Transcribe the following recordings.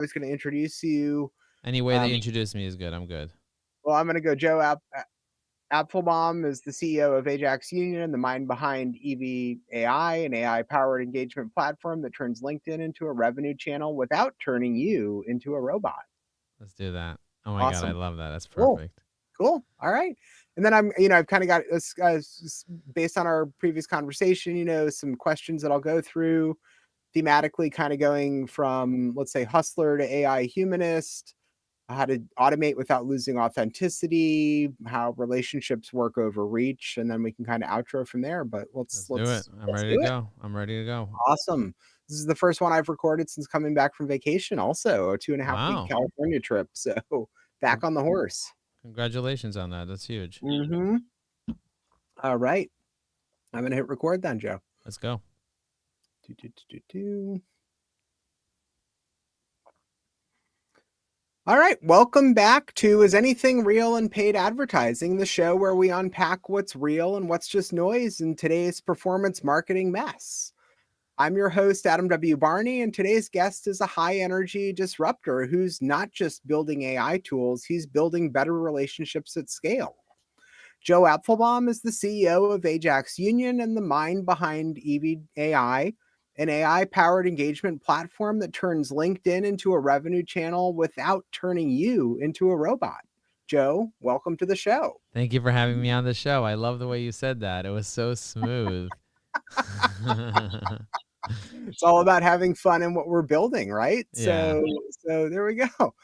was going to introduce you. Any way they introduce me is good. I'm good. Well, I'm going to go Joe Apfelbaum is the CEO of Ajax Union, the mind behind EV AI, an AI-powered engagement platform that turns LinkedIn into a revenue channel without turning you into a robot. Let's do that. Oh my God, I Awesome. love that. That's Cool. perfect. Cool. All right. And then I've kind of got this, based on our previous conversation, some questions that I'll go through thematically, kind of going from, let's say, hustler to AI humanist, how to automate without losing authenticity, how relationships work over reach, and then we can kind of outro from there. But let's Let's do it. let's I'm let's ready do to it. go. I'm ready to go. Awesome. This is the first one I've recorded since coming back from vacation. Also, a 2.5 week Wow. California trip. So back Con- on the horse. Congratulations on that. That's huge. Mm-hmm. All right. I'm gonna hit record then, Joe. Let's go. Do, do, do, do, do. All right, welcome back to Is Anything Real in Paid Advertising, the show where we unpack what's real and what's just noise in today's performance marketing mess. I'm your host, Adam W. Barney, and today's guest is a high energy disruptor who's not just building AI tools, he's building better relationships at scale. Joe Apfelbaum is the CEO of Ajax Union and the mind behind EV AI, an AI-powered engagement platform that turns LinkedIn into a revenue channel without turning you into a robot. Joe, welcome to the show. Thank you for having me on the show. I love the way you said that. It was so smooth. It's all about having fun in what we're building, right? Yeah. So there we go.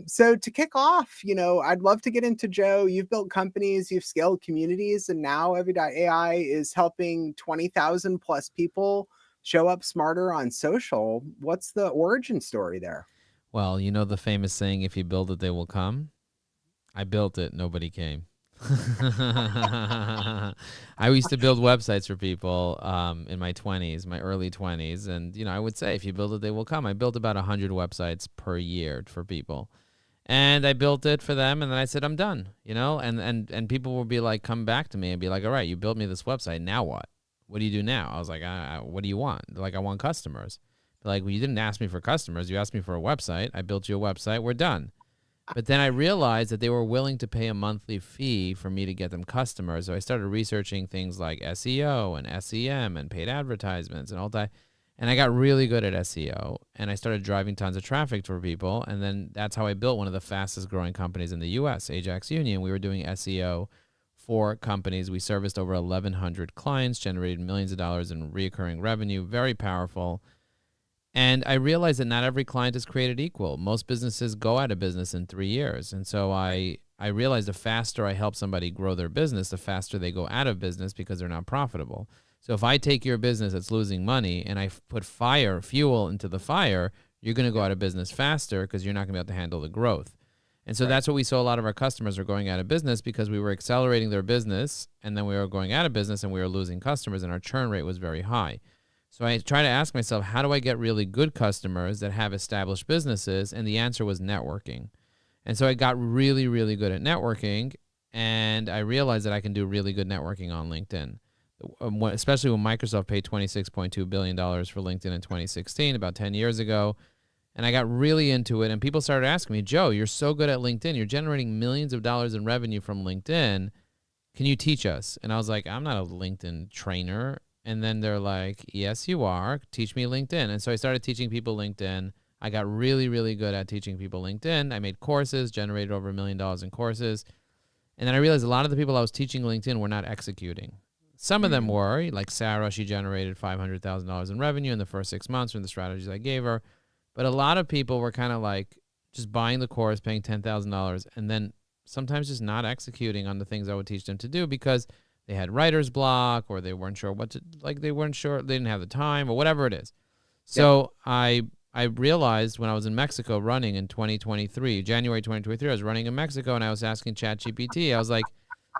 So to kick off, I'd love to get into Joe. You've built companies, you've scaled communities, and now AI is helping 20,000 plus people show up smarter on social. What's the origin story there? Well, you know the famous saying, if you build it, they will come. I built it. Nobody came. I used to build websites for people in my 20s, my early 20s. And, I would say, if you build it, they will come. I built about 100 websites per year for people. And I built it for them. And then I said, I'm done, and people will be like, come back to me and be like, all right, you built me this website. Now what? What do you do now? I was like, what do you want? They're like, I want customers. They're like, well, you didn't ask me for customers. You asked me for a website. I built you a website. We're done. But then I realized that they were willing to pay a monthly fee for me to get them customers. So I started researching things like SEO and SEM and paid advertisements and all that. And I got really good at SEO, and I started driving tons of traffic for people. And then that's how I built one of the fastest growing companies in the US, Ajax Union. We were doing SEO for companies. We serviced over 1,100 clients, generated millions of dollars in recurring revenue, very powerful. And I realized that not every client is created equal. Most businesses go out of business in 3 years. And so I realized the faster I help somebody grow their business, the faster they go out of business because they're not profitable. So if I take your business that's losing money and I put fuel into the fire, you're going to go out of business faster because you're not going to be able to handle the growth. And so that's what we saw. A lot of our customers are going out of business because we were accelerating their business, and then we were going out of business and we were losing customers, and our churn rate was very high. So I try to ask myself, how do I get really good customers that have established businesses? And the answer was networking. And so I got really, really good at networking, and I realized that I can do really good networking on LinkedIn, especially when Microsoft paid $26.2 billion for LinkedIn in 2016, about 10 years ago. And I got really into it, and people started asking me, Joe, you're so good at LinkedIn. You're generating millions of dollars in revenue from LinkedIn. Can you teach us? And I was like, I'm not a LinkedIn trainer. And then they're like, yes, you are. Teach me LinkedIn. And so I started teaching people LinkedIn. I got really, really good at teaching people LinkedIn. I made courses, generated over $1 million in courses. And then I realized a lot of the people I was teaching LinkedIn were not executing. Some of them were, like Sarah, she generated $500,000 in revenue in the first 6 months from the strategies I gave her. But a lot of people were kind of like just buying the course, paying $10,000, and then sometimes just not executing on the things I would teach them to do because they had writer's block, or they weren't sure they weren't sure, they didn't have the time, or whatever it is. So I realized when I was in Mexico running in 2023, January 2023, I was running in Mexico, and I was asking ChatGPT, I was like,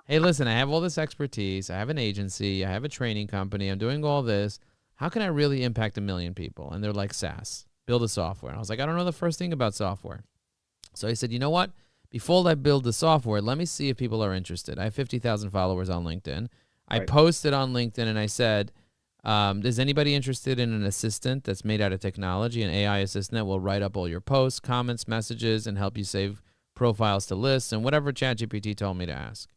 hey, listen, I have all this expertise. I have an agency. I have a training company. I'm doing all this. How can I really impact 1 million people? And they're like, SaaS, build a software. And I was like, I don't know the first thing about software. So I said, you know what? Before I build the software, let me see if people are interested. I have 50,000 followers on LinkedIn. I posted on LinkedIn and I said, Is anybody interested in an assistant that's made out of technology, an AI assistant that will write up all your posts, comments, messages, and help you save profiles to lists and whatever ChatGPT told me to ask?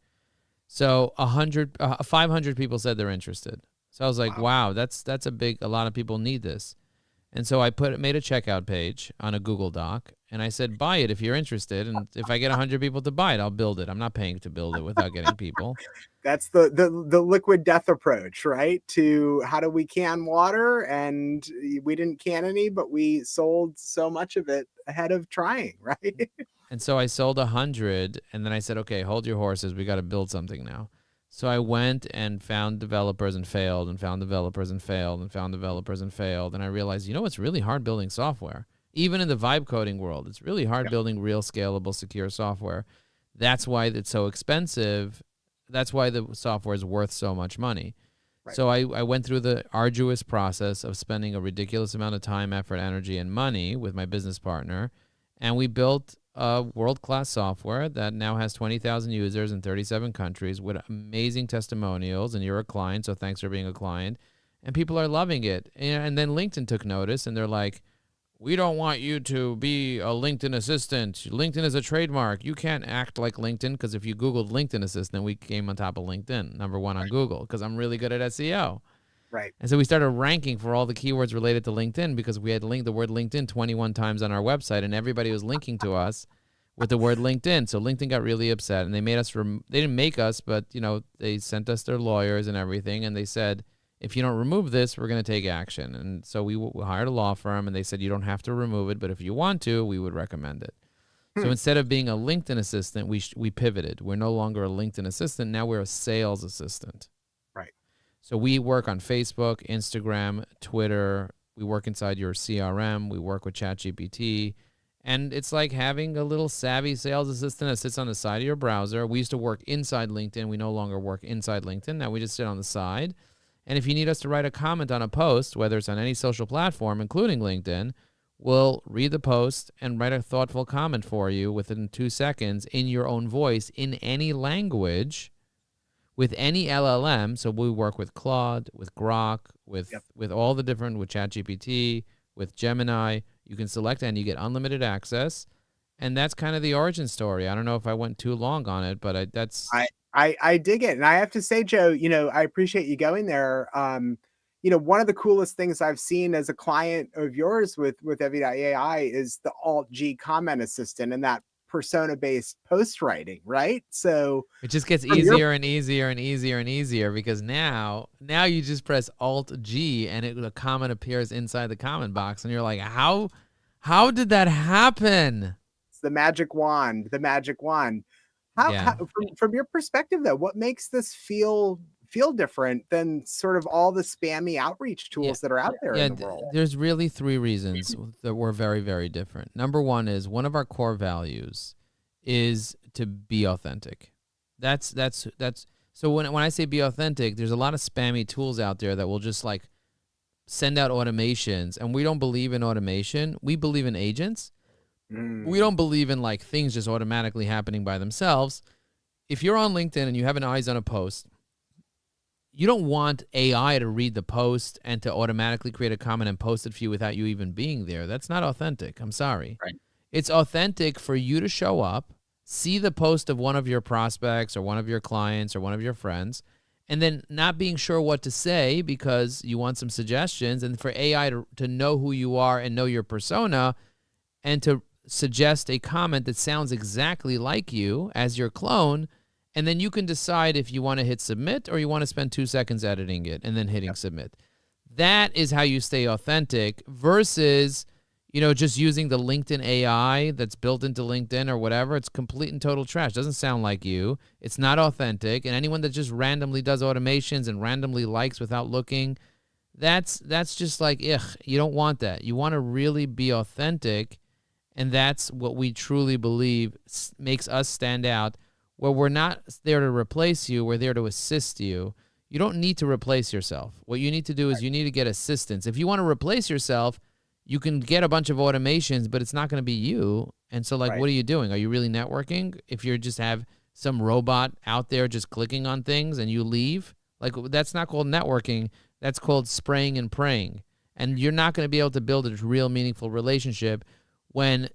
So 500 people said they're interested. So I was like, wow, that's a lot of people need this. And so I made a checkout page on a Google Doc, and I said, buy it if you're interested. And if I get 100 people to buy it, I'll build it. I'm not paying to build it without getting people. That's the liquid death approach, right? To how do we can water? And we didn't can any, but we sold so much of it ahead of trying, right? And so I sold 100, and then I said, okay, hold your horses. We got to build something now. So I went and found developers and failed, and found developers and failed, and found developers and failed. And I realized, it's really hard building software. Even in the vibe coding world, it's really hard building real scalable, secure software. That's why it's so expensive. That's why the software is worth so much money. Right. So I went through the arduous process of spending a ridiculous amount of time, effort, energy, and money with my business partner. And we built a world-class software that now has 20,000 users in 37 countries with amazing testimonials. And you're a client, so thanks for being a client. And people are loving it. And then LinkedIn took notice, and they're like, we don't want you to be a LinkedIn assistant. LinkedIn is a trademark. You can't act like LinkedIn, because if you Googled LinkedIn assistant, we came on top of LinkedIn, #1 on Google, because I'm really good at SEO. Right. And so we started ranking for all the keywords related to LinkedIn, because we had linked the word LinkedIn 21 times on our website, and everybody was linking to us with the word LinkedIn. So LinkedIn got really upset, and they made us, they didn't make us, but they sent us their lawyers and everything, and they said, if you don't remove this, we're going to take action. And so we hired a law firm, and they said, you don't have to remove it, but if you want to, we would recommend it. So instead of being a LinkedIn assistant, we pivoted. We're no longer a LinkedIn assistant. Now we're a sales assistant. Right. So we work on Facebook, Instagram, Twitter. We work inside your CRM. We work with ChatGPT. And it's like having a little savvy sales assistant that sits on the side of your browser. We used to work inside LinkedIn. We no longer work inside LinkedIn. Now we just sit on the side. And if you need us to write a comment on a post, whether it's on any social platform, including LinkedIn, we'll read the post and write a thoughtful comment for you within 2 seconds in your own voice, in any language, with any LLM. So we work with Claude, with Grok, with all the different, with ChatGPT, with Gemini. You can select and you get unlimited access. And that's kind of the origin story. I don't know if I went too long on it, but I dig it. And I have to say, Joe, I appreciate you going there. One of the coolest things I've seen as a client of yours with Evie.ai is the Alt-G comment assistant and that persona-based post writing, right? So it just gets easier and easier and easier and easier, because now you just press Alt-G and the comment appears inside the comment box, and you're like, how did that happen? It's the magic wand. How from your perspective, though, what makes this feel different than sort of all the spammy outreach tools that are out there in the world? There's really 3 reasons that we're very, very different. Number 1 is, one of our core values is to be authentic. That's so when I say be authentic, there's a lot of spammy tools out there that will just like send out automations, and we don't believe in automation. We believe in agents. We don't believe in like things just automatically happening by themselves. If you're on LinkedIn and you have an eyes on a post, you don't want AI to read the post and to automatically create a comment and post it for you without you even being there. That's not authentic. I'm sorry. Right. It's authentic for you to show up, see the post of one of your prospects or one of your clients or one of your friends, and then not being sure what to say because you want some suggestions, and for AI to know who you are and know your persona and to suggest a comment that sounds exactly like you as your clone, and then you can decide if you want to hit submit or you want to spend 2 seconds editing it and then hitting submit. That is how you stay authentic versus, just using the LinkedIn AI that's built into LinkedIn or whatever. It's complete and total trash. Doesn't sound like you. It's not authentic. And anyone that just randomly does automations and randomly likes without looking, that's just like, you don't want that. You want to really be authentic. And that's what we truly believe makes us stand out, where we're not there to replace you. We're there to assist you. You don't need to replace yourself. What you need to do is you need to get assistance. If you want to replace yourself, you can get a bunch of automations, but it's not going to be you. And so, what are you doing? Are you really networking? If you just have some robot out there just clicking on things and you leave, that's not called networking. That's called spraying and praying. And you're not going to be able to build a real meaningful relationship when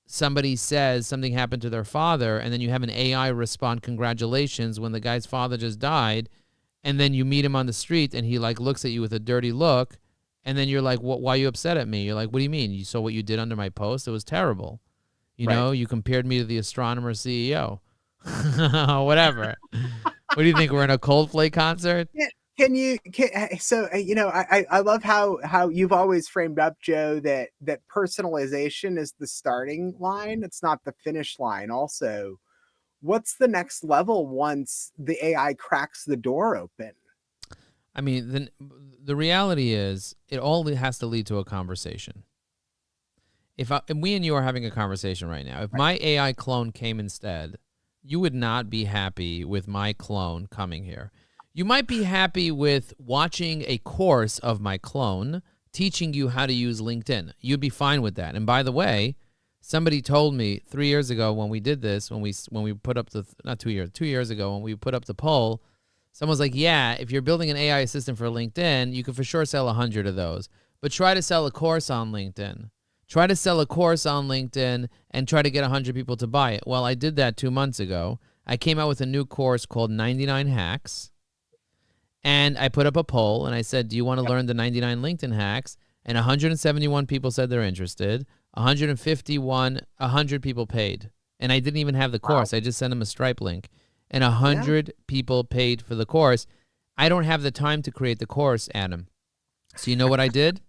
somebody says something happened to their father, and then you have an AI respond, congratulations, when the guy's father just died, and then you meet him on the street and he like looks at you with a dirty look, and then you're like, why are you upset at me? You're like, what do you mean? You saw what you did under my post? It was terrible. You know, you compared me to the astronomer CEO. Whatever. What do you think? We're in a Coldplay concert? I love how you've always framed up, Joe, that personalization is the starting line. It's not the finish line. Also, what's the next level once the AI cracks the door open? I mean, the reality is it all has to lead to a conversation. If we and you are having a conversation right now, if my AI clone came instead, you would not be happy with my clone coming here. You might be happy with watching a course of my clone teaching you how to use LinkedIn. You'd be fine with that. And by the way, somebody told me 3 years ago when we did this, when we put up the, not 2 years, 2 years ago when we put up the poll, someone was like, yeah, if you're building an AI assistant for LinkedIn, you could for sure sell 100 of those. But try to sell a course on LinkedIn. Try to sell a course on LinkedIn and try to get 100 people to buy it. Well, I did that 2 months ago. I came out with a new course called 99 Hacks. And I put up a poll and I said, do you want to learn the 99 LinkedIn hacks? And 171 people said they're interested. 100 people paid. And I didn't even have the course. I just sent them a Stripe link. And 100 people paid for the course. I don't have the time to create the course, Adam. So you know what I did?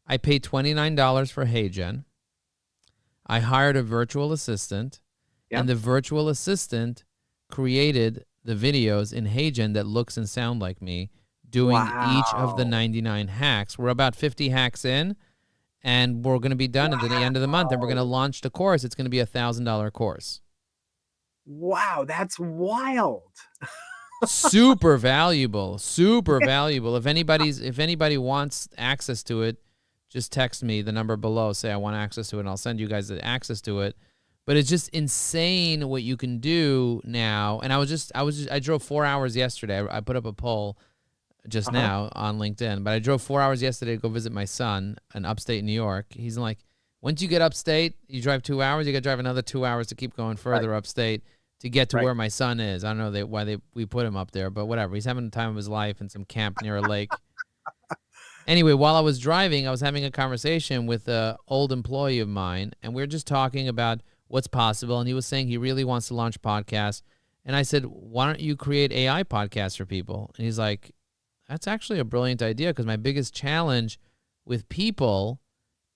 I paid $29 for HeyGen. I hired a virtual assistant. And the virtual assistant created the videos in HeyGen that looks and sound like me doing each of the 99 hacks. We're about 50 hacks in, and we're going to be done at the end of the month, and we're going to launch the course. It's going to be $1,000 course. Wow, that's wild. Super valuable. Super valuable. If anybody wants access to it, just text me the number below, say I want access to it, and I'll send you guys the access to it. But it's just insane what you can do now. And I drove 4 hours yesterday. I put up a poll just now on LinkedIn, but I drove 4 hours yesterday to go visit my son in upstate New York. He's like, once you get upstate, you drive 2 hours, you got to drive another 2 hours to keep going further upstate to get to where my son is. I don't know why we put him up there, but whatever. He's having the time of his life in some camp near a lake. Anyway, while I was driving, I was having a conversation with an old employee of mine, and we were just talking about what's possible. And he was saying he really wants to launch podcasts. And I said, why don't you create AI podcasts for people? And he's like, that's actually a brilliant idea, because my biggest challenge with people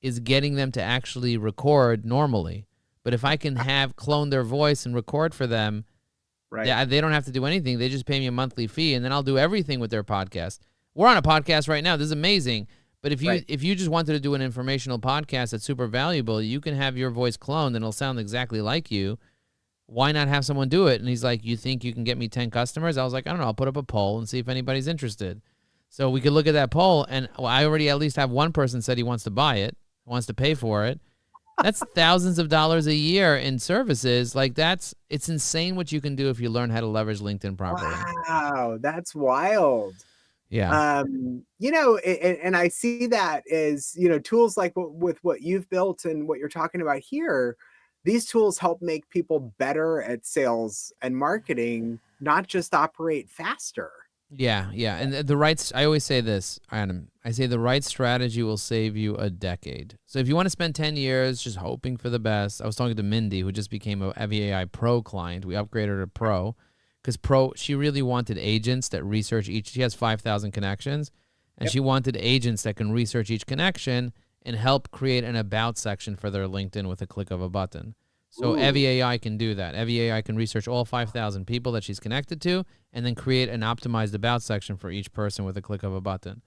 is getting them to actually record normally. But if I can clone their voice and record for them, they don't have to do anything. They just pay me a monthly fee, and then I'll do everything with their podcast. We're on a podcast right now. This is amazing. But if you just wanted to do an informational podcast that's super valuable, you can have your voice cloned and it'll sound exactly like you. Why not have someone do it? And he's like, you think you can get me 10 customers? I was like, I don't know. I'll put up a poll and see if anybody's interested. So we could look at that poll, and I already at least have one person said he wants to buy it, wants to pay for it. That's thousands of dollars a year in services. Like it's insane what you can do if you learn how to leverage LinkedIn properly. Wow, that's wild. Yeah. And I see that as, tools like with what you've built and what you're talking about here, these tools help make people better at sales and marketing, not just operate faster. Yeah. And I always say this, Adam, I say the right strategy will save you a decade. So if you want to spend 10 years just hoping for the best, I was talking to Mindy, who just became a AI Pro client. We upgraded her to Pro. Because she really wanted agents that research each. She has 5,000 connections, and she wanted agents that can research each connection and help create an about section for their LinkedIn with a click of a button. So Evie AI can do that. Evie AI can research all 5,000 people that she's connected to and then create an optimized about section for each person with a click of a button.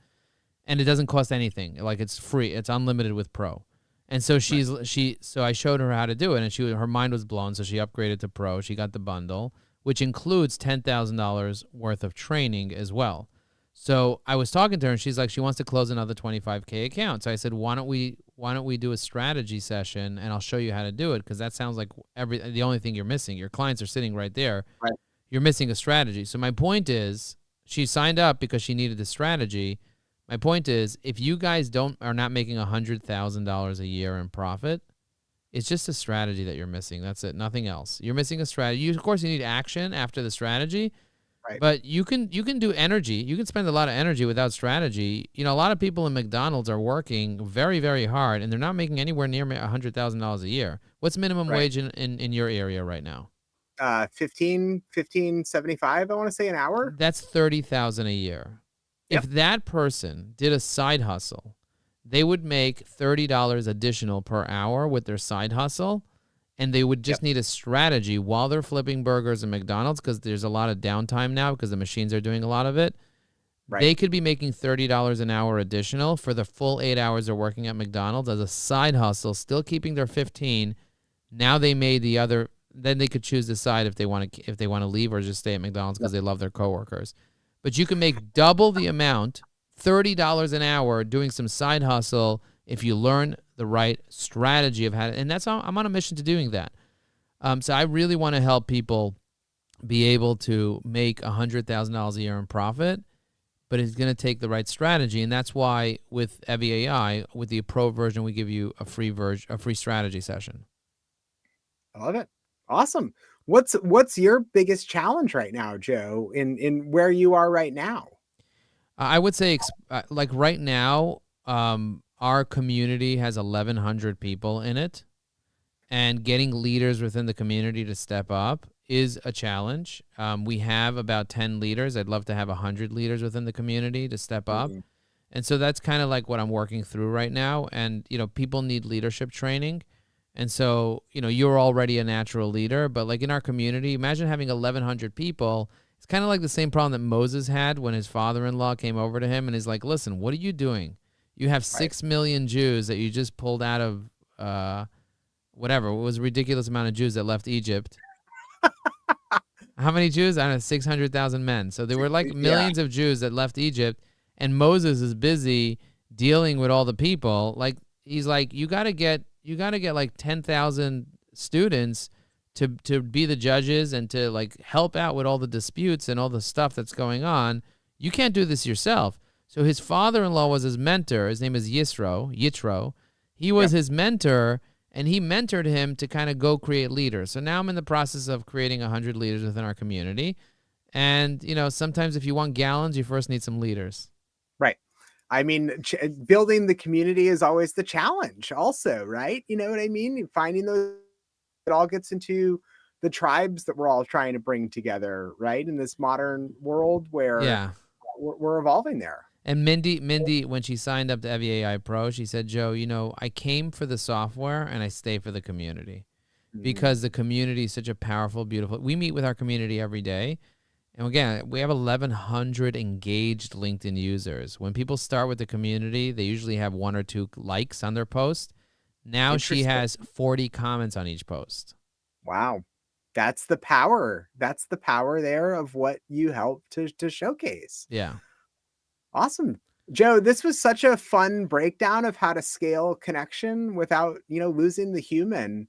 And it doesn't cost anything. Like, it's free. It's unlimited with Pro. And so so I showed her how to do it, and her mind was blown, so she upgraded to Pro. She got the bundle, which includes $10,000 worth of training as well. So I was talking to her, and she's like, she wants to close another 25K account. So I said, why don't we do a strategy session, and I'll show you how to do it, because that sounds like the only thing you're missing. Your clients are sitting right there. Right. You're missing a strategy. So my point is, She signed up because she needed the strategy. My point is, if you guys are not making $100,000 a year in profit, it's just a strategy that you're missing. That's it. Nothing else. You're missing a strategy. Of course, you need action after the strategy, Right. but you can do energy. You can spend a lot of energy without strategy. A lot of people in McDonald's are working very, very hard, and they're not making anywhere near $100,000 a year. What's minimum wage in your area right now? 15.75, I want to say, an hour. That's $30,000 a year. Yep. If that person did a side hustle, they would make $30 additional per hour with their side hustle, and they would just need a strategy while they're flipping burgers at McDonald's, because there's a lot of downtime now because the machines are doing a lot of it. Right. They could be making $30 an hour additional for the full 8 hours they're working at McDonald's as a side hustle, still keeping their 15. Now they made the other. Then they could choose to decide if they want to leave or just stay at McDonald's because they love their coworkers. But you can make double the amount, $30 an hour, doing some side hustle if you learn the right strategy of how to. And that's how I'm on a mission to doing that. So I really want to help people be able to make $100,000 a year in profit, but it's going to take the right strategy. And that's why with Evie AI, with the pro version, we give you a free strategy session. I love it. Awesome. What's your biggest challenge right now, Joe, in where you are right now? I would say like right now, our community has 1,100 people in it, and getting leaders within the community to step up is a challenge. We have about 10 leaders. I'd love to have 100 leaders within the community to step up. And so that's kind of like what I'm working through right now. And, people need leadership training. And so, you're already a natural leader, but like in our community, imagine having 1,100 people. It's kind of like the same problem that Moses had when his father-in-law came over to him and he's like, listen, what are you doing? You have 6 million Jews that you just pulled out of whatever. It was a ridiculous amount of Jews that left Egypt. How many Jews? I don't know, 600,000 men. So there were like millions of Jews that left Egypt, and Moses is busy dealing with all the people. Like, he's like, you got to get like 10,000 students to be the judges and to like help out with all the disputes and all the stuff that's going on. You can't do this yourself. So his father-in-law was his mentor. His name is Yitro. He was his mentor, and he mentored him to kind of go create leaders. So now I'm in the process of creating 100 leaders within our community. And, sometimes if you want gallons, you first need some leaders. Right. I mean, building the community is always the challenge also, right? You know what I mean? Finding those, it all gets into the tribes that we're all trying to bring together, right? In this modern world where we're evolving there. And Mindy, when she signed up to Evie AI Pro, she said, Joe, I came for the software and I stay for the community because the community is such a powerful, beautiful. We meet with our community every day. And again, we have 1,100 engaged LinkedIn users. When people start with the community, they usually have 1 or 2 likes on their post. Now she has 40 comments on each post. Wow. That's the power. That's the power there of what you help to showcase. Yeah. Awesome. Joe, this was such a fun breakdown of how to scale connection without, losing the human.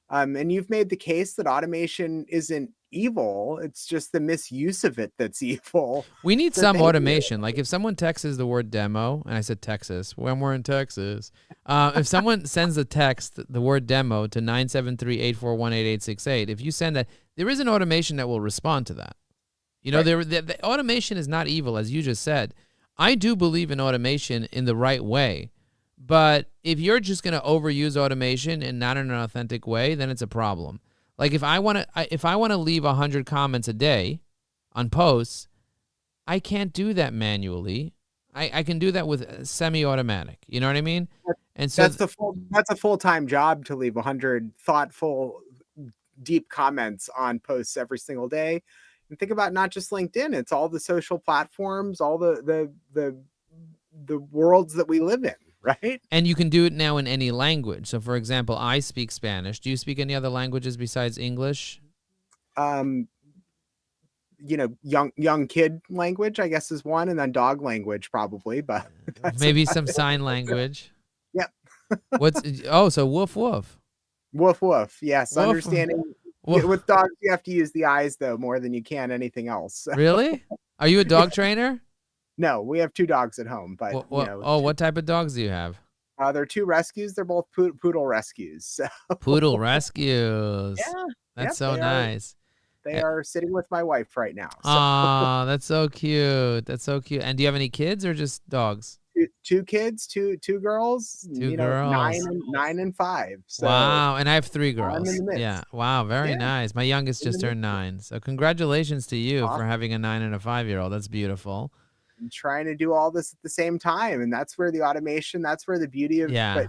And you've made the case that automation isn't evil. It's just the misuse of it that's evil. We need some automation. Like if someone texts the word demo, and I said Texas, when we're in Texas, if someone sends the text, the word demo to 973-841-8868, if you send that, there is an automation that will respond to that. The automation is not evil, as you just said. I do believe in automation in the right way. But if you're just going to overuse automation and not in an authentic way, then it's a problem. Like if I want to leave 100 comments a day on posts, I can't do that manually. I can do that with semi-automatic. You know what I mean? And so that's a full-time job to leave 100 thoughtful, deep comments on posts every single day. And think about not just LinkedIn; it's all the social platforms, all the worlds that we live in. Right. And you can do it now in any language. So, for example, I speak Spanish. Do you speak any other languages besides English? Young kid language, I guess, is one, and then dog language probably, but maybe some sign language. Yep. So woof woof. Woof woof. Yes, woof. Understanding. Woof. With dogs, you have to use the eyes though more than you can anything else. Really? Are you a dog trainer? No, we have 2 dogs at home, but, Oh, what type of dogs do you have? they're 2 rescues. They're both poodle rescues. So, Poodle rescues. yeah, That's yep, so nice. they are sitting with my wife right now. So, Oh, that's so cute. That's so cute. And do you have any kids or just dogs? 2 kids, 2 girls, Two 9 girls. and 9 and 5. So, Wow. And I have 3 I'm in girls. the Yeah. midst. Wow. Very Yeah, nice. My youngest in the just turned midst. 9. So congratulations to you for Awesome. having a 9 and a 5-year-old. That's beautiful. I'm trying to do all this at the same time, and that's where the automation, that's where the beauty of, Yeah. but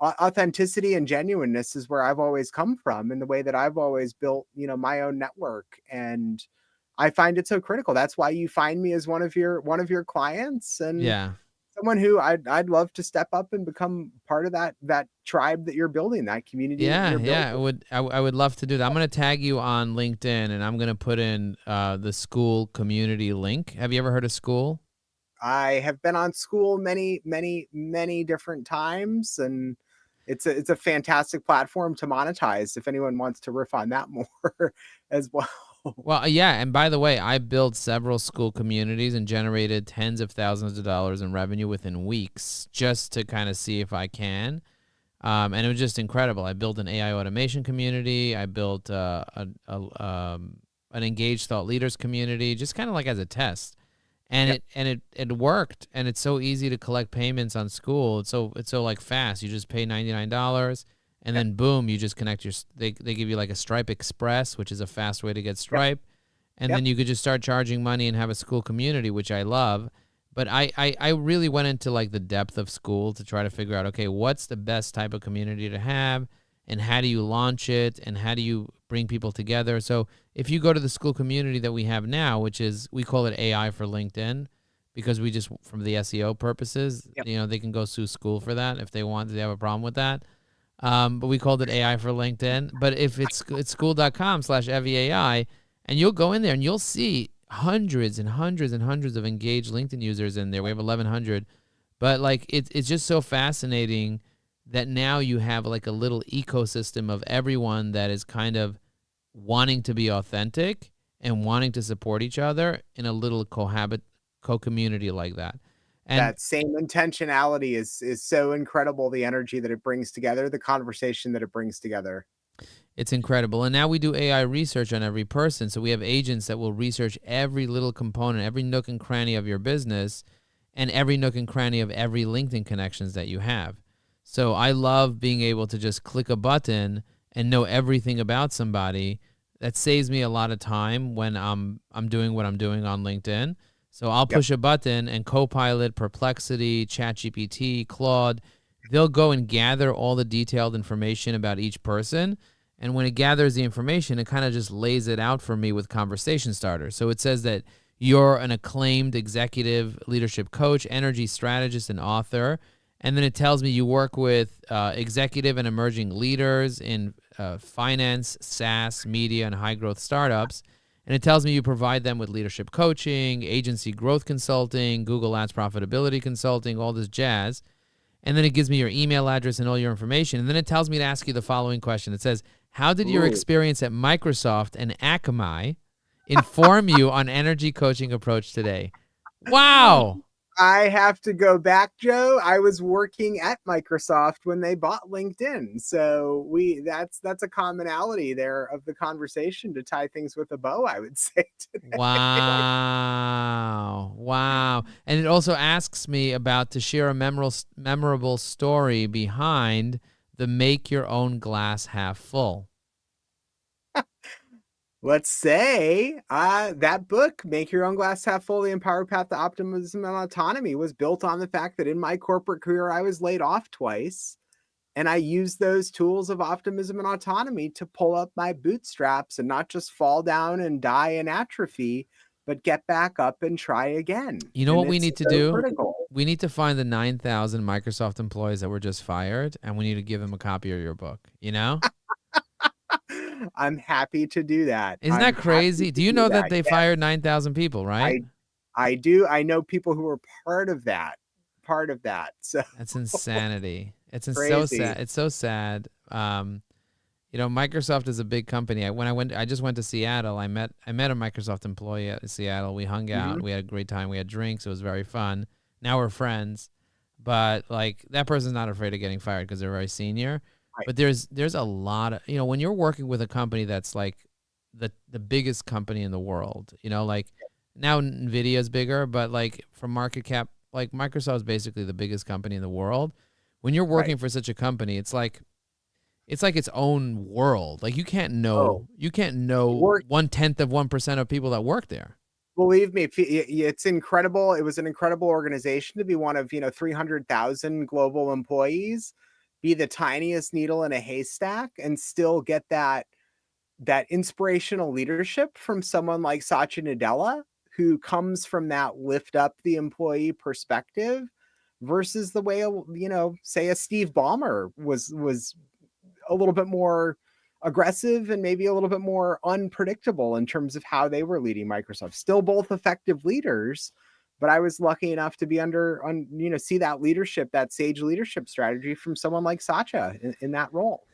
authenticity and genuineness is where I've always come from, and the way that I've always built, my own network. And I find it so critical. That's why you find me as one of your clients, and Yeah. someone who I'd love to step up and become part of that tribe that you're building, that community that Yeah, you're yeah, building. I would love to do that. I'm gonna tag you on LinkedIn, and I'm gonna put in the school community link. Have you ever heard of school? I have been on school many, many, many different times, and it's a fantastic platform to monetize if anyone wants to riff on that more as well. Well, yeah, and by the way, I built several school communities and generated tens of thousands of dollars in revenue within weeks just to kind of see if I can. And it was just incredible. I built an AI automation community. I built an engaged thought leaders community, just kind of like as a test. And Yep, it worked. And it's so easy to collect payments on school. It's so like fast. You just pay $99, and yep, then boom, you just connect your. They give you like a Stripe Express, which is a fast way to get yep, Stripe, and yep. then you could just start charging money and have a school community, which I love. But I really went into like the depth of school to try to figure out, okay, what's the best type of community to have, and how do you launch it, and how do you bring people together. So if you go to the school community that we have now, which is, we call it AI for LinkedIn, because we just, from the SEO purposes, Yep. they can go sue school for that if they want, if they have a problem with that. But we called it AI for LinkedIn. But if it's school.com/EVAI, and you'll go in there and you'll see hundreds and hundreds and hundreds of engaged LinkedIn users in there. We have 1,100. But like it's just so fascinating that now you have like a little ecosystem of everyone that is kind of wanting to be authentic and wanting to support each other in a little co-community like that. And That same intentionality is so incredible, the energy that it brings together, the conversation that it brings together. it's incredible. And now we do AI research on every person. So we have agents that will research every little component, every nook and cranny of your business, and every nook and cranny of every LinkedIn connections that you have. So I love being able to just click a button and know everything about somebody. That saves me a lot of time when I'm doing what I'm doing on LinkedIn. So I'll Yep, push a button, and Copilot, Perplexity, ChatGPT, Claude, they'll go and gather all the detailed information about each person. And when it gathers the information, it kind of just lays it out for me with conversation starters. So it says that you're an acclaimed executive leadership coach, energy strategist, and author. And then it tells me you work with executive and emerging leaders in finance, SaaS, media, and high growth startups. And it tells me you provide them with leadership coaching, agency growth consulting, Google Ads profitability consulting, all this jazz. And then it gives me your email address and all your information. And then it tells me to ask you the following question. It says, how did your ooh. experience at Microsoft and Akamai inform you on energy coaching approach today? Wow. I have to go back, Joe. I was working at Microsoft when they bought LinkedIn. So that's a commonality there of the conversation, to tie things with a bow, I would say today. Wow. Wow. And it also asks me about to share a memorable story behind the make your own glass half full. Let's say that book, Make Your Own Glass Half Full, The Empowered Path to Optimism and Autonomy, was built on the fact that in my corporate career, I was laid off twice. And I used those tools of optimism and autonomy to pull up my bootstraps and not just fall down and die in atrophy, but get back up and try again. You know And what we it's need to so do? critical. We need to find the 9,000 Microsoft employees that were just fired, and we need to give them a copy of your book, you know? I'm happy to do that. Isn't I'm that happy crazy? to Do you do know that that. they Yeah, fired 9,000 people, right? I I do. I know people who are part of that. Part of that. So That's insanity. It's so crazy. sad. It's so sad. Microsoft is a big company. I just went to Seattle. I met a Microsoft employee at Seattle. We hung Hmm. out. We had a great time. We had drinks. It was very fun. Now we're friends. But like that person's not afraid of getting fired because they're very senior. Right. But there's a lot of, when you're working with a company that's like the biggest company in the world, like now Nvidia's bigger, but like from market cap, like Microsoft is basically the biggest company in the world. When you're Right. working for such a company, it's like its own world. Like Oh, you can't know work. 1/10 of 1% of people that work there. Believe me, it's incredible. It was an incredible organization to be one of 300,000 global employees, be the tiniest needle in a haystack, and still get that inspirational leadership from someone like Satya Nadella, who comes from that lift up the employee perspective, versus the way say a Steve Ballmer was a little bit more aggressive and maybe a little bit more unpredictable in terms of how they were leading Microsoft. Still both effective leaders, but I was lucky enough to be see that leadership, that sage leadership strategy from someone like Satya in that role.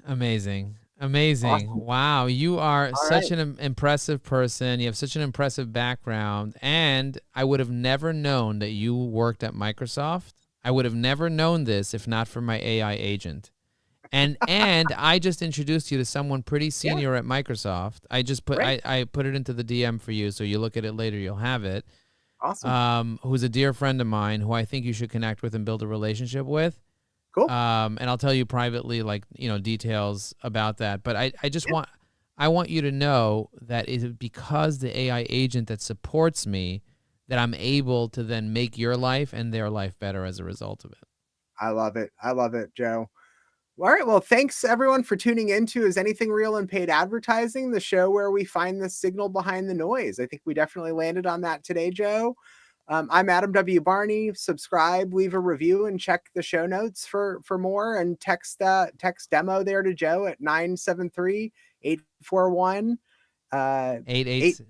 Amazing. Amazing. Awesome. Wow. You are All such right. an impressive person. You have such an impressive background. And I would have never known that you worked at Microsoft. I would have never known this if not for my AI agent. And I just introduced you to someone pretty Yeah. senior at Microsoft. I just put Great. I put it into the DM for you, so you look at it later, you'll have it. Awesome. Who's a dear friend of mine who I think you should connect with and build a relationship with. Cool. And I'll tell you privately, like, details about that. But Yeah. I want you to know that it is because the AI agent that supports me that I'm able to then make your life and their life better as a result of it. I love it. I love it, Joe. All right. Well, thanks everyone for tuning into Is Anything Real in Paid Advertising, the show where we find the signal behind the noise. I think we definitely landed on that today, Joe. I'm Adam W. Barney. Subscribe, leave a review, and check the show notes for more. And text demo there to Joe at 973-841 Eight eight.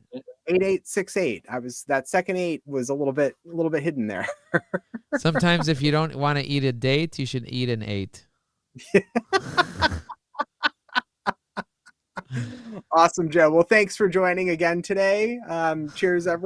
8868. I was that second eight was a little bit hidden there. Sometimes if you don't want to eat a date, you should eat an 8. Awesome, Joe. Well, thanks for joining again today. Cheers, everyone.